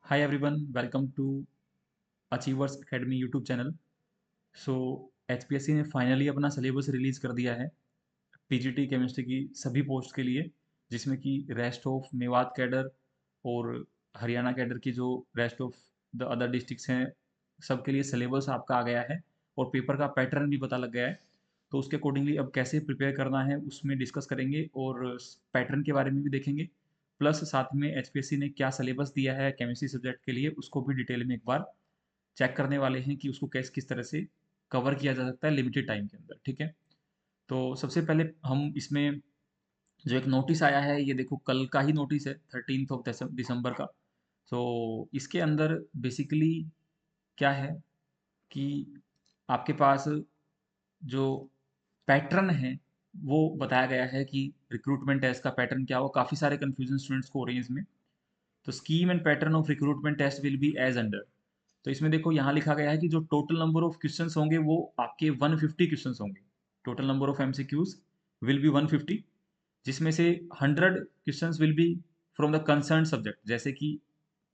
Hi everyone, welcome to Achievers Academy YouTube channel. So HPSC ने finally अपना syllabus release कर दिया है पीजीटी केमिस्ट्री की सभी पोस्ट के लिए, जिसमें कि रेस्ट ऑफ मेवात कैडर और हरियाणा कैडर की जो rest of the other districts हैं सबके लिए सिलेबस आपका आ गया है और पेपर का पैटर्न भी पता लग गया है। तो उसके अकॉर्डिंगली अब कैसे प्रिपेयर करना है उसमें डिस्कस करेंगे और पैटर्न के बारे में भी देखेंगे। प्लस साथ में HPSC ने क्या सिलेबस दिया है केमिस्ट्री सब्जेक्ट के लिए उसको भी डिटेल में एक बार चेक करने वाले हैं कि उसको कैसे किस तरह से कवर किया जा सकता है लिमिटेड टाइम के अंदर। ठीक है, तो सबसे पहले हम इसमें जो एक नोटिस आया है, ये देखो कल का ही नोटिस है, 13 दिसंबर का। तो इसके अंदर बेसिकली क्या है कि आपके पास जो पैटर्न है वो बताया गया है कि रिक्रूटमेंट टेस्ट का पैटर्न क्या हो। काफ़ी सारे कन्फ्यूजन स्टूडेंट्स को हो रही है इसमें। तो scheme and pattern of recruitment test will be as under. तो इसमें देखो यहाँ लिखा गया है कि जो टोटल नंबर ऑफ क्वेश्चंस होंगे वो आपके 150 क्वेश्चंस होंगे। Total number of MCQs will be 150, जिसमें से 100 questions will be from the concern subject. जैसे कि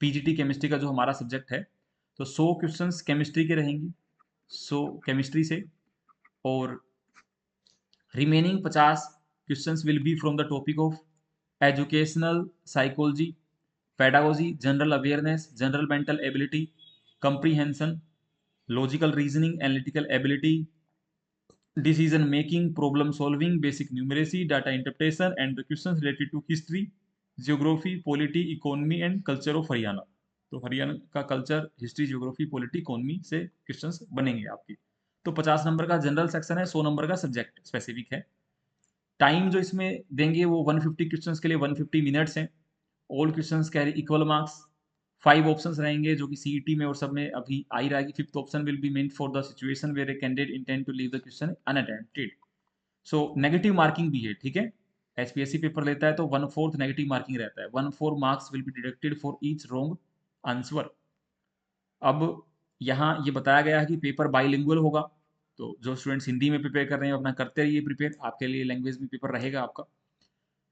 पीजीटी केमिस्ट्री का जो हमारा सब्जेक्ट है, तो 100 क्वेश्चंस केमिस्ट्री के रहेंगे, 100 केमिस्ट्री से। और remaining 50 questions will be from the topic of educational psychology, pedagogy, general awareness, general mental ability, comprehension, logical reasoning, analytical ability, decision making, problem solving, basic numeracy, data interpretation, and the questions related to history, geography, polity, economy, and culture of Haryana. तो हरियाणा का culture, history, geography, polity, economy से questions बनेंगे आपके। तो 50 number का general section है, 100 number का subject specific है। टाइम जो इसमें देंगे वो 150 क्वेश्चंस के लिए 150 मिनट्स हैं। All questions carry equal marks. 5 options रहेंगे जो कि सीईटी में और सब में अभी आ ही रहा है कि fifth option will be meant for the situation where a candidate intend to leave the question unattempted. So negative marking भी है। ठीक है, एचपीएससी पेपर लेता है तो 1/4 नेगेटिव मार्किंग रहता है। 1/4 marks will be deducted for each wrong answer. अब यहाँ ये बताया गया है कि पेपर बाइलिंगुअल होगा। तो जो स्टूडेंट्स हिंदी में प्रिपेयर कर रहे हैं अपना करते रहिए प्रिपेयर, आपके लिए लैंग्वेज में पेपर रहेगा आपका।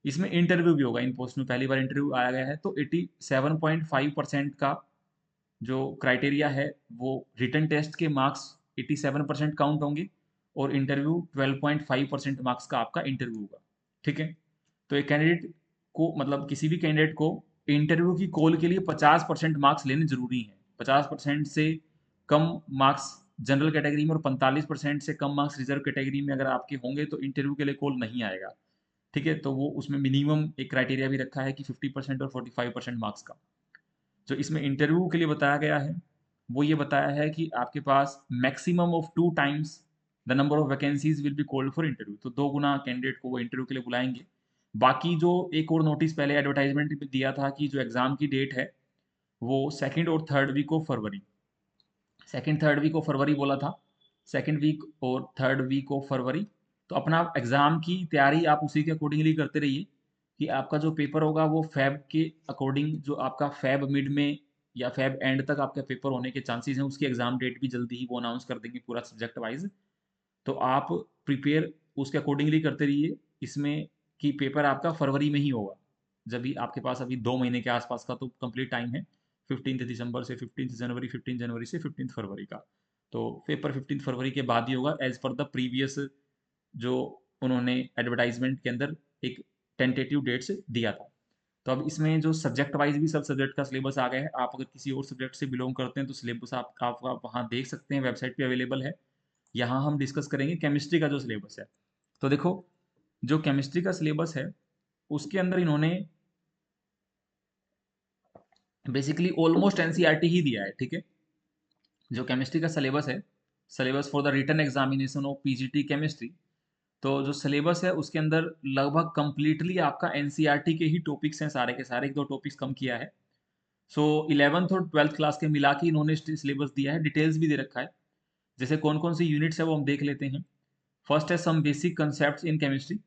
इसमें इंटरव्यू भी होगा। इन पोस्ट में पहली बार इंटरव्यू आया गया है। तो 87.5% का जो क्राइटेरिया है वो रिटन टेस्ट के मार्क्स 87% काउंट होंगे और इंटरव्यू 12.5% मार्क्स का आपका इंटरव्यू होगा। ठीक है, तो एक कैंडिडेट को मतलब किसी भी कैंडिडेट को इंटरव्यू की कॉल के लिए 50% मार्क्स लेने जरूरी हैं। 50% से कम मार्क्स जनरल कैटेगरी में और 45% से कम मार्क्स रिजर्व कैटेगरी में अगर आपके होंगे तो इंटरव्यू के लिए कॉल नहीं आएगा। ठीक है, तो वो उसमें मिनिमम एक क्राइटेरिया भी रखा है कि 50% और 45% मार्क्स का। जो इसमें इंटरव्यू के लिए बताया गया है वो ये बताया है कि आपके पास maximum of 2 times the number of vacancies will be called for interview. तो 2 गुना कैंडिडेट को वो इंटरव्यू के लिए बुलाएंगे। बाकी जो एक और नोटिस पहले एडवर्टाइजमेंट में दिया था कि जो एग्जाम की डेट है वो सेकेंड और third week of February, second third week of February बोला था, सेकेंड वीक और थर्ड वीक ऑफ फरवरी। तो अपना एग्ज़ाम की तैयारी आप उसी के अकॉर्डिंगली करते रहिए कि आपका जो पेपर होगा वो फैब के अकॉर्डिंग, जो आपका फैब मिड में या फैब एंड तक आपका पेपर होने के चांसेस हैं। उसकी एग्ज़ाम डेट भी जल्दी ही वो अनाउंस कर देंगे पूरा सब्जेक्ट वाइज। तो आप प्रिपेयर उसके अकॉर्डिंगली करते रहिए इसमें कि पेपर आपका फरवरी में ही होगा। जब भी आपके पास अभी 2 महीने के आसपास का तो कंप्लीट टाइम है, 15 दिसंबर से 15 जनवरी, 15 जनवरी से 15 फरवरी का। तो पेपर 15 फरवरी के बाद ही होगा एज पर द प्रीवियस जो उन्होंने एडवर्टाइजमेंट के अंदर एक टेंटेटिव डेट्स दिया था। तो अब इसमें जो सब्जेक्ट वाइज भी सब सब्जेक्ट का सिलेबस आ गया है। आप अगर किसी और सब्जेक्ट से बिलोंग करते हैं तो सिलेबस आप वहाँ देख सकते हैं, वेबसाइट पे अवेलेबल है। यहाँ हम डिस्कस करेंगे केमिस्ट्री का जो सिलेबस है। तो देखो, जो केमिस्ट्री का सिलेबस है उसके अंदर इन्होंने बेसिकली ऑलमोस्ट एनसीईआरटी ही दिया है। ठीक है, जो केमिस्ट्री का सिलेबस है, syllabus for the written examination of PGT chemistry, तो जो सिलेबस है उसके अंदर लगभग कंप्लीटली आपका एनसीईआरटी के ही टॉपिक्स हैं सारे के सारे। एक दो टॉपिक्स कम किया है। सो 11th और 12th क्लास के मिला के इन्होंने सिलेबस दिया है। डिटेल्स भी दे रखा है, जैसे कौन कौन सी यूनिट्स है वो हम देख लेते हैं। फर्स्ट है some basic concept in chemistry.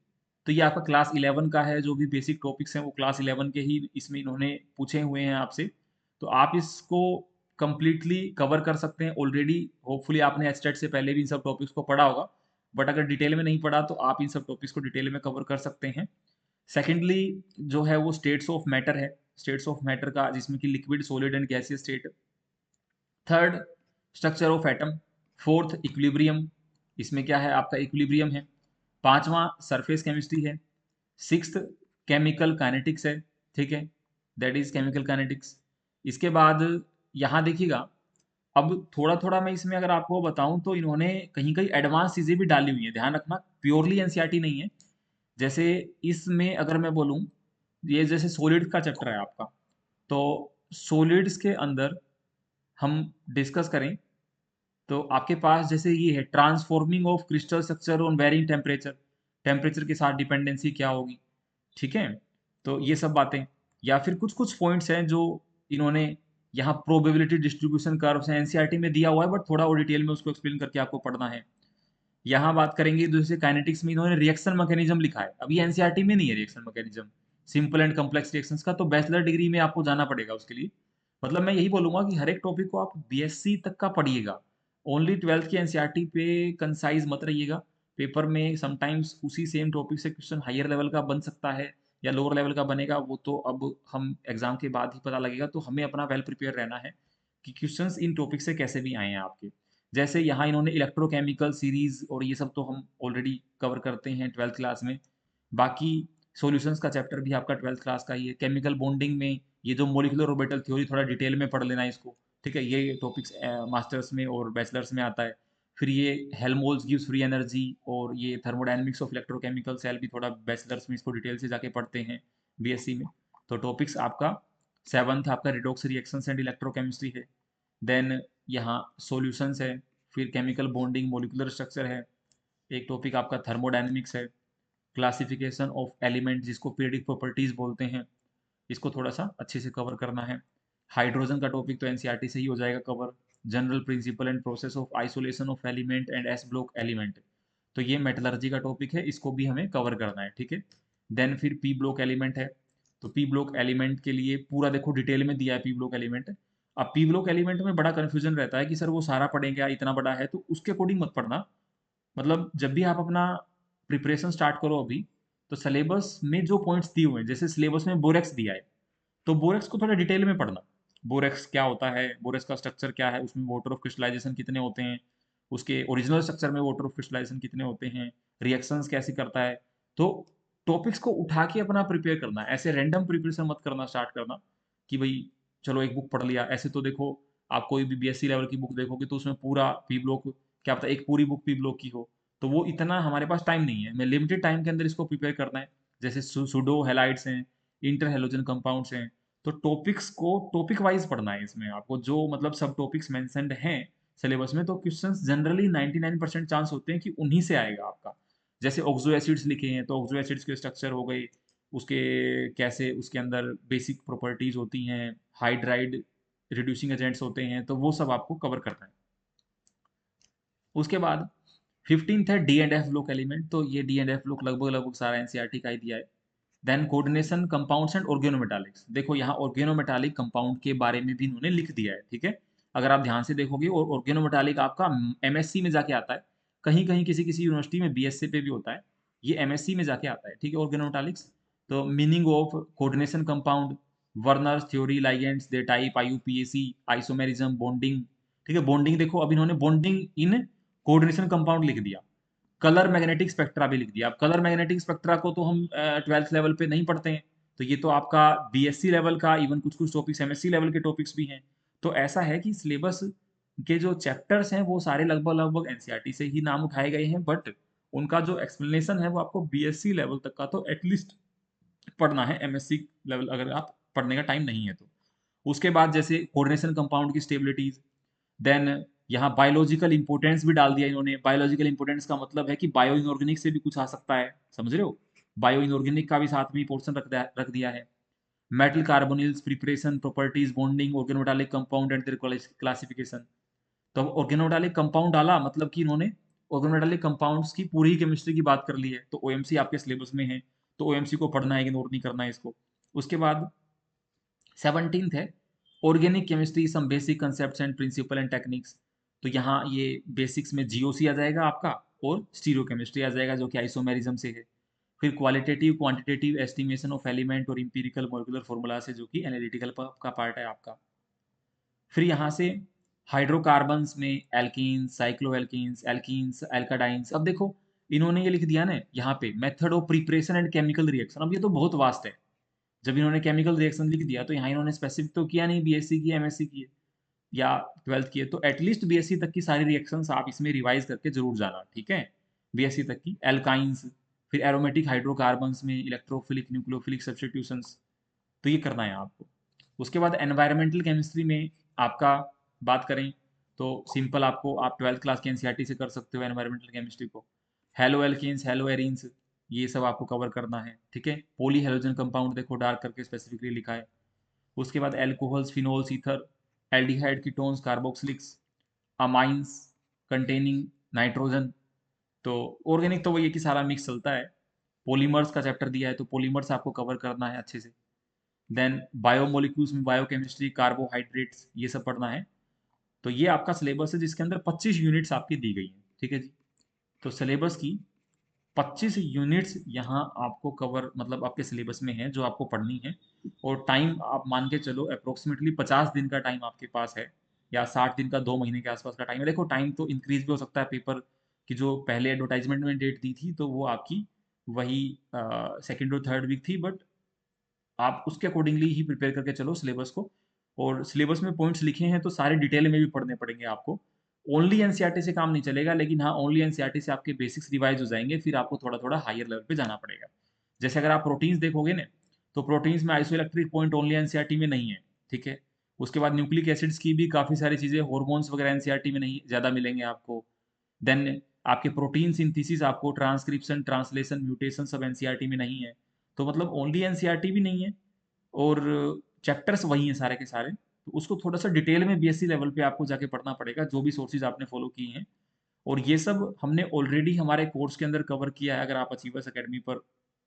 तो ये आपका क्लास 11 का है। जो भी बेसिक टॉपिक्स हैं वो क्लास 11 के ही इसमें इन्होंने पूछे हुए हैं आपसे। तो आप इसको कंप्लीटली कवर कर सकते हैं। ऑलरेडी होपफुली आपने एचटेट से पहले भी इन सब टॉपिक्स को पढ़ा होगा, बट अगर डिटेल में नहीं पढ़ा तो आप इन सब टॉपिक्स को डिटेल में कवर कर सकते हैं। सेकेंडली जो है वो स्टेट्स ऑफ मैटर है। स्टेट्स ऑफ मैटर का, जिसमें कि liquid, solid and gaseous state. Third, structure of atom. Fourth, equilibrium, इसमें क्या है आपका इक्विलिब्रियम है। पांचवा, सरफेस केमिस्ट्री है। सिक्स्थ, केमिकल काइनेटिक्स है, ठीक है, दैट इज केमिकल काइनेटिक्स। इसके बाद यहाँ देखिएगा, अब थोड़ा थोड़ा मैं इसमें अगर आपको बताऊं तो इन्होंने कहीं कहीं एडवांस चीजें भी डाली हुई हैं, ध्यान रखना, प्योरली एनसीईआरटी नहीं है। जैसे इसमें अगर मैं बोलूं, ये जैसे सॉलिड का चैप्टर है आपका, तो सॉलिड्स के अंदर हम डिस्कस करें तो आपके पास जैसे ये है, transforming of crystal structure on varying temperature, temperature के साथ डिपेंडेंसी क्या होगी, ठीक है। तो ये सब बातें, या फिर कुछ कुछ पॉइंट्स हैं जो इन्होंने यहाँ प्रोबेबिलिटी डिस्ट्रीब्यूशन कर्व्स हैं, एनसीईआरटी में दिया हुआ है, बट थोड़ा और डिटेल में उसको एक्सप्लेन करके आपको पढ़ना है। यहाँ बात करेंगे दूसरे काइनेटिक्स में, इन्होंने रिएक्शन मैकेनिज्म लिखा है, अभी एनसीईआरटी में नहीं है reaction mechanism, simple and complex reactions का, तो बैचलर डिग्री में आपको जाना पड़ेगा उसके लिए। मतलब मैं यही बोलूंगा कि हर एक टॉपिक को आप बीएससी तक का पढ़िएगा, ओनली ट्वेल्थ की एनसीईआरटी पे कंसाइज मत रहिएगा। पेपर में समटाइम्स उसी सेम टॉपिक से क्वेश्चन हायर लेवल का बन सकता है या लोअर लेवल का बनेगा, वो तो अब हम एग्जाम के बाद ही पता लगेगा। तो हमें अपना वेल प्रिपेयर रहना है कि क्वेश्चंस इन टॉपिक से कैसे भी आए हैं आपके। जैसे यहाँ इन्होंने इलेक्ट्रोकेमिकल सीरीज और ये सब तो हम ऑलरेडी कवर करते हैं ट्वेल्थ क्लास में। बाकी सॉल्यूशंस का चैप्टर भी आपका ट्वेल्थ क्लास का ही है। केमिकल बॉन्डिंग में ये जो मोलिकुलर ऑर्बिटल थ्योरी, थोड़ा डिटेल में पढ़ लेना इसको, ठीक है, ये टॉपिक्स मास्टर्स में और बैचलर्स में आता है। फिर ये हेल्महोल्ट्ज गिव्स फ्री एनर्जी और ये थर्मोडायनेमिक्स ऑफ इलेक्ट्रोकेमिकल सेल भी थोड़ा बैचलर्स में इसको डिटेल से जाके पढ़ते हैं बीएससी में। तो टॉपिक्स आपका सेवन्थ आपका रिडॉक्स रिएक्शंस एंड इलेक्ट्रोकेमिस्ट्री है। देन यहाँ सॉल्यूशंस है, फिर केमिकल बॉन्डिंग, मोलिकुलर स्ट्रक्चर है, एक टॉपिक आपका थर्मोडायनेमिक्स है, क्लासिफिकेशन ऑफ एलिमेंट जिसको पीरियडिक प्रॉपर्टीज बोलते हैं, इसको थोड़ा सा अच्छे से कवर करना है। हाइड्रोजन का टॉपिक तो एनसीईआरटी से ही हो जाएगा cover. General principle and process of isolation of element and S block element, तो ये मेटलर्जी का टॉपिक है, इसको भी हमें कवर करना है, ठीक है। देन फिर पी ब्लॉक एलिमेंट है, तो पी ब्लॉक एलिमेंट के लिए पूरा देखो डिटेल में दिया है पी ब्लॉक एलिमेंट। अब पी ब्लॉक एलिमेंट में बड़ा कंफ्यूजन रहता है कि सर वो सारा पढ़ेंगे या इतना बड़ा है, तो उसके अकॉर्डिंग मत पढ़ना। मतलब जब भी आप अपना प्रिपरेशन स्टार्ट करो अभी, तो सिलेबस में जो पॉइंट्स दिए हुए हैं, जैसे सिलेबस में बोरेक्स दिया है, तो बोरेक्स को थोड़ा डिटेल में पढ़ना। बोरेक्स क्या होता है, बोरेक्स का स्ट्रक्चर क्या है, उसमें वाटर ऑफ क्रिस्टलाइजेशन कितने होते हैं, उसके ओरिजिनल स्ट्रक्चर में वाटर ऑफ क्रिस्टलाइजेशन कितने होते हैं, रिएक्शंस कैसे करता है। तो टॉपिक्स को उठा के अपना प्रिपेयर करना, ऐसे रैंडम प्रिपरेशन मत करना स्टार्ट करना कि भाई चलो एक बुक पढ़ लिया। ऐसे तो देखो, आप कोई भी बीएससी लेवल की बुक देखोगे तो उसमें पूरा पी ब्लॉक, क्या पता एक पूरी बुक पी ब्लॉक की हो, तो वो इतना हमारे पास टाइम नहीं है, मैं लिमिटेड टाइम के अंदर इसको प्रिपेयर करना है। जैसे सुडो हेलाइड्स हैं, इंटर हेलोजन कंपाउंड्स हैं, तो टॉपिक्स को टॉपिक वाइज पढ़ना है इसमें आपको, जो मतलब सब टॉपिक्स मेंशन्ड हैं सिलेबस में, तो क्वेश्चंस जनरली 99% चांस होते हैं कि उन्हीं से आएगा आपका। जैसे ऑक्सो एसिड्स लिखे हैं, तो ऑक्सो एसिड्स के स्ट्रक्चर हो गए, उसके कैसे उसके अंदर बेसिक प्रॉपर्टीज होती हैं, हाइड्राइड रिड्यूसिंग एजेंट्स होते हैं, तो वो सब आपको कवर करना है। उसके बाद 15th है D and F block element, तो ये डी एंड एफ ब्लॉक लगभग लगभग सारा एनसीईआरटी का ही दिया है। Then coordination compounds and organometallics, देखो यहाँ ऑर्गेनोमेटालिक कंपाउंड के बारे में भी इन्होंने लिख दिया है, ठीक है। अगर आप ध्यान से देखोगे, और ऑर्गेनोमेटालिक आपका एमएससी में जाके आता है, कहीं कहीं किसी किसी यूनिवर्सिटी में बीएससी पे भी होता है, ये एमएससी में जाके आता है, ठीक है, ऑर्गेनोमेटालिक्स। तो meaning of coordination compound, Werner's theory, ligands, they type, IUPAC, isomerism, bonding, ठीक है। बॉन्डिंग देखो, अब इन्होंने बॉन्डिंग इन कोऑर्डिनेशन कंपाउंड लिख दिया। कलर मैग्नेटिक स्पेक्ट्रा भी लिख दिया। अब कलर मैग्नेटिक स्पेक्ट्रा को तो हम ट्वेल्थ लेवल पे नहीं पढ़ते हैं, तो ये तो आपका बीएससी लेवल का, इवन कुछ कुछ टॉपिक्स एमएससी लेवल के टॉपिक्स भी हैं। तो ऐसा है कि सिलेबस के जो चैप्टर्स हैं वो सारे लगभग लगभग एनसीईआरटी से ही नाम उठाए गए हैं, बट उनका जो एक्सप्लेनेशन है वो आपको बीएससी लेवल तक का तो एटलीस्ट पढ़ना है, एमएससी लेवल अगर आप पढ़ने का टाइम नहीं है तो। उसके बाद जैसे कोऑर्डिनेशन कंपाउंड की स्टेबिलिटीज, देन यहाँ बायोलॉजिकल इंपोर्टेंस भी डाल दिया इन्होंने। बायोलॉजिकल इंपोर्टेंस का मतलब है कि बायो इनऑर्गेनिक से भी कुछ आ सकता है, समझ रहे हो, बायो इनऑर्गेनिक का भी साथ में पोर्शन रख दिया है। Metal carbonyls, preparation, properties, bonding, organometallic compound and there classification. तो ऑर्गेनोमेटालिक कंपाउंड डाला मतलब कि इन्होंने ऑर्गेनोमेटालिक कंपाउंड्स की पूरी ही केमिस्ट्री की बात कर ली है, तो ओएमसी आपके सिलेबस में है, तो ओएमसी को पढ़ना है, इग्नोर नहीं करना है इसको। उसके बाद 17th है organic chemistry, some basic concepts and principle and techniques. तो यहाँ ये बेसिक्स में जीओसी आ जाएगा आपका, और स्टीरियो केमिस्ट्री आ जाएगा जो कि आइसोमेरिज्म से है। फिर qualitative quantitative estimation of element और इंपीरिकल मॉलिक्यूलर फॉर्मूला से, जो कि एनालिटिकल का पार्ट है आपका। फिर यहाँ से हाइड्रोकार्बन्स में एल्कीन्स, साइक्लोएल्कीन्स, एल्कीन्स, एल्काडाइन्स। अब देखो इन्होंने ये लिख दिया ना यहाँ पे, method of preparation and chemical reaction. अब ये तो बहुत वास्ट है। जब इन्होंने केमिकल रिएक्शन लिख दिया तो यहाँ इन्होंने स्पेसिफिक तो किया नहीं बीएससी की, एमएससी की है या 12th की है, तो एटलीस्ट बीएससी तक की सारी रिएक्शंस आप इसमें रिवाइज करके जरूर जाना, ठीक है। बीएससी तक की एल्काइंस, फिर एरोमेटिक हाइड्रोकार्बन्स में इलेक्ट्रोफिलिक न्यूक्लियोफिलिक सब्स्टिट्यूशंस, तो ये करना है आपको। उसके बाद एनवायरमेंटल केमिस्ट्री में आपका बात करें तो सिंपल आपको, आप 12th क्लास के एनसीईआरटी से कर सकते हो एनवायरमेंटल केमिस्ट्री को। हेलो एल्केन्स, हेलो एरीन्स, ये सब आपको कवर करना है, ठीक है। पॉली हेलोजन कंपाउंड देखो डार्क करके स्पेसिफिकली लिखा है। उसके बाद alcohols, phenols, ether, aldehyde, ketones, carboxylics, amines containing nitrogen. तो ऑर्गेनिक तो वही है कि सारा मिक्स चलता है। पॉलीमर्स का चैप्टर दिया है तो पॉलीमर्स आपको कवर करना है अच्छे से। देन बायोमोलिक्यूल्स में बायोकेमिस्ट्री, कार्बोहाइड्रेट्स, ये सब पढ़ना है। तो ये आपका सिलेबस है जिसके अंदर 25 यूनिट्स आपकी दी गई हैं, ठीक है जी। तो सिलेबस की 25 यूनिट्स यहाँ आपको कवर, मतलब आपके सिलेबस में है जो आपको पढ़नी है। और टाइम आप मान के चलो अप्रोक्सीमेटली 50 दिन का टाइम आपके पास है, या 60 दिन का, 2 महीने के आसपास का टाइम है। देखो टाइम तो इंक्रीज भी हो सकता है, पेपर की जो पहले एडवर्टाइजमेंट में डेट दी थी तो वो आपकी वही सेकेंड और थर्ड वीक थी, बट आप उसके अकॉर्डिंगली ही प्रिपेयर करके चलो सिलेबस को। और सिलेबस में पॉइंट्स लिखे हैं तो सारे डिटेल में भी पढ़ने पड़ेंगे आपको। ओनली एनसीईआरटी से काम नहीं चलेगा, लेकिन हाँ ओनली एनसीईआरटी से आपके बेसिक्स रिवाइज हो जाएंगे, फिर आपको थोड़ा थोड़ा हायर लेवल पे जाना पड़ेगा। जैसे अगर आप प्रोटीन्स देखोगे ना, तो प्रोटीन्स में आइसोइलेक्ट्रिक पॉइंट ओनली एनसीईआरटी में नहीं है, ठीक है। उसके बाद न्यूक्लिक एसिड्स की भी काफ़ी सारी चीज़ें, हॉर्मोन्स वगैरह एनसीईआरटी में नहीं ज़्यादा मिलेंगे आपको। देन आपके प्रोटीन सिंथेसिस, आपको ट्रांसक्रिप्शन, ट्रांसलेशन, म्यूटेशन सब एनसीईआरटी में नहीं है। तो मतलब ओनली एनसीईआरटी भी नहीं है, और चैप्टर्स वही हैं सारे के सारे। तो उसको थोड़ा सा डिटेल में बीएससी लेवल पे आपको जाके पढ़ना पड़ेगा, जो भी सोर्सेज आपने फॉलो किए हैं। और ये सब हमने ऑलरेडी हमारे कोर्स के अंदर कवर किया है। अगर आप अचीवर्स एकेडमी पर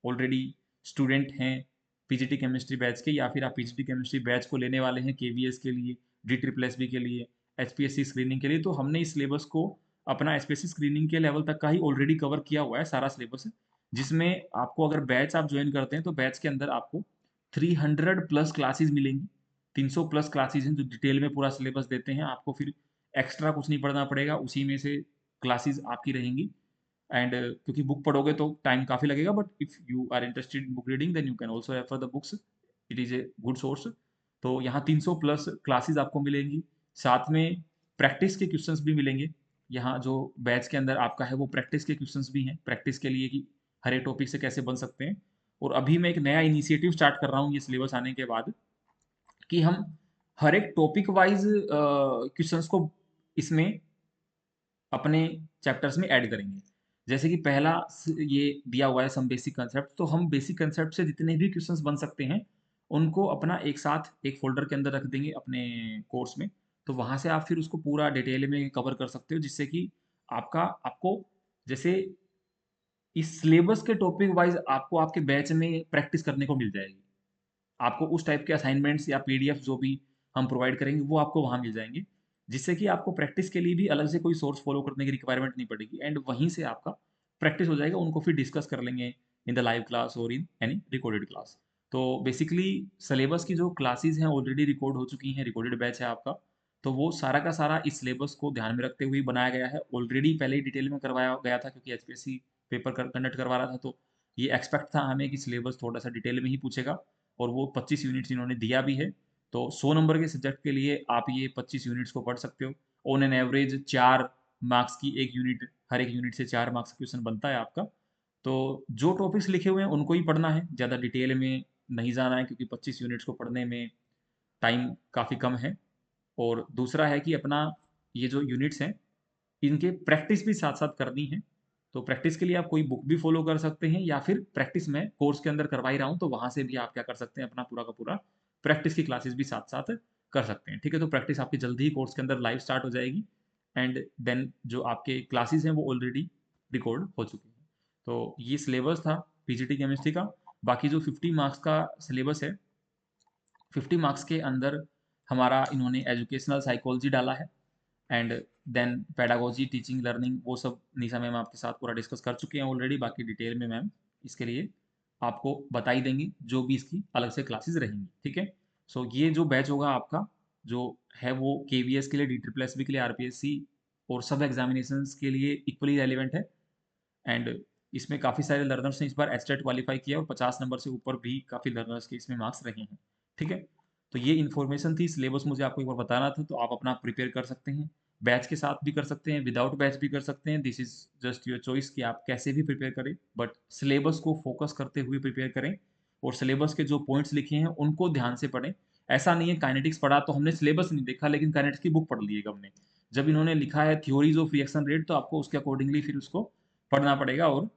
ऑलरेडी स्टूडेंट हैं पीजीटी केमिस्ट्री बैच के, या फिर आप पीजीटी केमिस्ट्री बैच को लेने वाले हैं केवीएस के लिए, डी ट्रिपल एस बी के लिए, एचपीएससी स्क्रीनिंग के लिए, तो हमने इस सिलेबस को अपना एचपीएससी स्क्रीनिंग के लेवल तक का ही ऑलरेडी कवर किया हुआ है सारा सिलेबस। जिसमें आपको अगर बैच आप ज्वाइन करते हैं तो बैच के अंदर आपको 300 प्लस क्लासेस मिलेंगी। 300 प्लस क्लासेस हैं जो डिटेल में पूरा सिलेबस देते हैं आपको। फिर एक्स्ट्रा कुछ नहीं पढ़ना पड़ेगा, उसी में से क्लासेस आपकी रहेंगी। एंड क्योंकि बुक पढ़ोगे तो टाइम काफ़ी लगेगा, but if you are interested in book reading then you can also refer the books, it is a good source. तो यहाँ 300 प्लस क्लासेस आपको मिलेंगी। साथ में प्रैक्टिस के क्वेश्चंस भी मिलेंगे। यहाँ जो बैच के अंदर आपका है वो प्रैक्टिस के क्वेश्चंस भी हैं, प्रैक्टिस के लिए कि हर एक टॉपिक से कैसे बन सकते हैं। और अभी मैं एक नया इनिशिएटिव स्टार्ट कर रहा हूँ ये सिलेबस आने के बाद, कि हम हर एक टॉपिक वाइज क्वेश्चंस को इसमें अपने चैप्टर्स में ऐड करेंगे। जैसे कि पहला ये दिया हुआ है सम बेसिक कंसेप्ट, तो हम बेसिक कंसेप्ट से जितने भी क्वेश्चंस बन सकते हैं उनको अपना एक साथ एक फोल्डर के अंदर रख देंगे अपने कोर्स में। तो वहाँ से आप फिर उसको पूरा डिटेल में कवर कर सकते हो, जिससे कि आपको जैसे इस सिलेबस के टॉपिक वाइज आपको आपके बैच में प्रैक्टिस करने को मिल जाएगी। आपको उस टाइप के असाइनमेंट्स या पीडीएफ जो भी हम प्रोवाइड करेंगे वो आपको वहाँ मिल जाएंगे, जिससे कि आपको प्रैक्टिस के लिए भी अलग से कोई सोर्स फॉलो करने की रिक्वायरमेंट नहीं पड़ेगी, एंड वहीं से आपका प्रैक्टिस हो जाएगा। उनको फिर डिस्कस कर लेंगे इन द लाइव क्लास और इन एनी रिकॉर्डेड क्लास। तो बेसिकली सिलेबस की जो क्लासेज हैं ऑलरेडी रिकॉर्ड हो चुकी हैं, रिकॉर्डेड बैच है आपका। तो वो सारा का सारा इस सिलेबस को ध्यान में रखते हुए बनाया गया है। ऑलरेडी पहले ही डिटेल में करवाया गया था, क्योंकि एचपीएससी पेपर कंडक्ट करवा रहा था, तो ये एक्सपेक्ट था हमें कि सिलेबस थोड़ा सा डिटेल में ही पूछेगा। और वो 25 यूनिट्स इन्होंने दिया भी है। तो 100 नंबर के सब्जेक्ट के लिए आप ये 25 यूनिट्स को पढ़ सकते हो। ऑन एन एवरेज 4 मार्क्स की एक यूनिट, हर एक यूनिट से 4 मार्क्स का क्वेश्चन बनता है आपका। तो जो टॉपिक्स लिखे हुए हैं उनको ही पढ़ना है, ज़्यादा डिटेल में नहीं जाना है, क्योंकि 25 यूनिट्स को पढ़ने में टाइम काफ़ी कम है। और दूसरा है कि अपना ये जो यूनिट्स हैं इनके प्रैक्टिस भी साथ साथ करनी है। तो प्रैक्टिस के लिए आप कोई बुक भी फॉलो कर सकते हैं, या फिर प्रैक्टिस में कोर्स के अंदर करवा ही रहा हूँ तो वहाँ से भी आप क्या कर सकते हैं, अपना पूरा का पूरा प्रैक्टिस की क्लासेस भी साथ साथ कर सकते हैं, ठीक है। तो प्रैक्टिस आपकी जल्दी ही कोर्स के अंदर लाइव स्टार्ट हो जाएगी। एंड देन जो आपके क्लासेस हैं वो ऑलरेडी रिकॉर्ड हो चुके हैं। तो ये सिलेबस था पीजीटी केमिस्ट्री का। बाकी जो 50 मार्क्स का सिलेबस है, 50 मार्क्स के अंदर हमारा इन्होंने एजुकेशनल साइकोलॉजी डाला है, and then pedagogy, teaching, learning, वो सब निशा मैम आपके साथ पूरा डिस्कस कर चुके हैं ऑलरेडी, बाकी डिटेल में मैम इसके लिए आपको बता ही देंगे, जो भी इसकी अलग से क्लासेस रहेंगी, ठीक है? सो ये जो बैच होगा आपका, जो है वो केवीएस के लिए, DSSS के लिए, आरपीएससी और सब एग्जामिनेशंस के लिए इक्वली रेलेवेंट है। एंड इसमें काफ़ी सारे लर्नर्स ने इस बार एचटेट क्वालिफाई किया और 50 नंबर से ऊपर भी काफ़ी लर्नर्स के इसमें मार्क्स रहे हैं, ठीक है? तो ये इन्फॉर्मेशन थी, सिलेबस मुझे आपको एक बार बताना था, तो आप अपना प्रिपेयर कर सकते हैं। बैच के साथ भी कर सकते हैं, विदाउट बैच भी कर सकते हैं, this is just your choice कि आप कैसे भी प्रिपेयर करें, बट सिलेबस को फोकस करते हुए प्रिपेयर करें और सिलेबस के जो पॉइंट्स लिखे हैं, उनको ध्यान से पढ़ें। ऐसा नहीं है काइनेटिक्स पढ़ा तो हमने सिलेबस नहीं देखा, लेकिन काइनेटिक्स की बुक पढ़ ली है हमने। जब इन्होंने लिखा है थ्योरीज ऑफ रिएक्शन रेट, तो आपको उसके अकॉर्डिंगली फिर उसको पढ़ना पड़ेगा और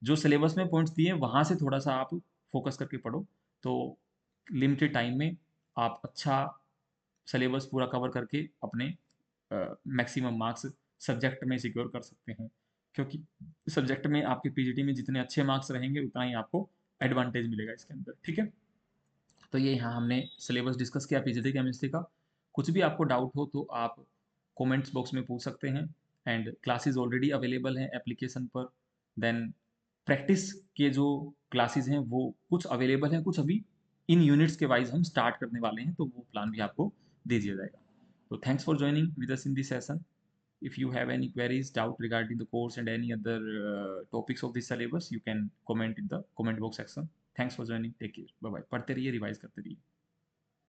जो सिलेबस में पॉइंट्स दिए हैं, वहाँ से थोड़ा-सा आप फ़ोकस करके पढ़ो, तो लिमिटेड टाइम में आप अच्छा सिलेबस पूरा कवर करके अपने मैक्सिमम मार्क्स सब्जेक्ट में सिक्योर कर सकते हैं। क्योंकि सब्जेक्ट में आपके पीजीटी में जितने अच्छे मार्क्स रहेंगे, उतना ही आपको एडवांटेज मिलेगा इसके अंदर, ठीक है? तो ये यहाँ हमने सिलेबस डिस्कस किया पीजीटी केमिस्ट्री का। कुछ भी आपको डाउट हो तो आप कमेंट्स बॉक्स में पूछ सकते हैं एंड क्लासेस ऑलरेडी अवेलेबल हैं एप्लीकेशन पर। देन प्रैक्टिस के जो क्लासेस हैं वो कुछ अवेलेबल हैं, कुछ अभी इन यूनिट्स के वाइज हम स्टार्ट करने वाले हैं, तो वो प्लान भी आपको दे दिया जाएगा। तो thanks for joining with us in this session. If you have any queries, doubt regarding the course and any other topics of this syllabus, you can comment in the comment box section. Thanks for joining. Take care. Bye bye. पढ़ते रहिए, revise करते रहिए.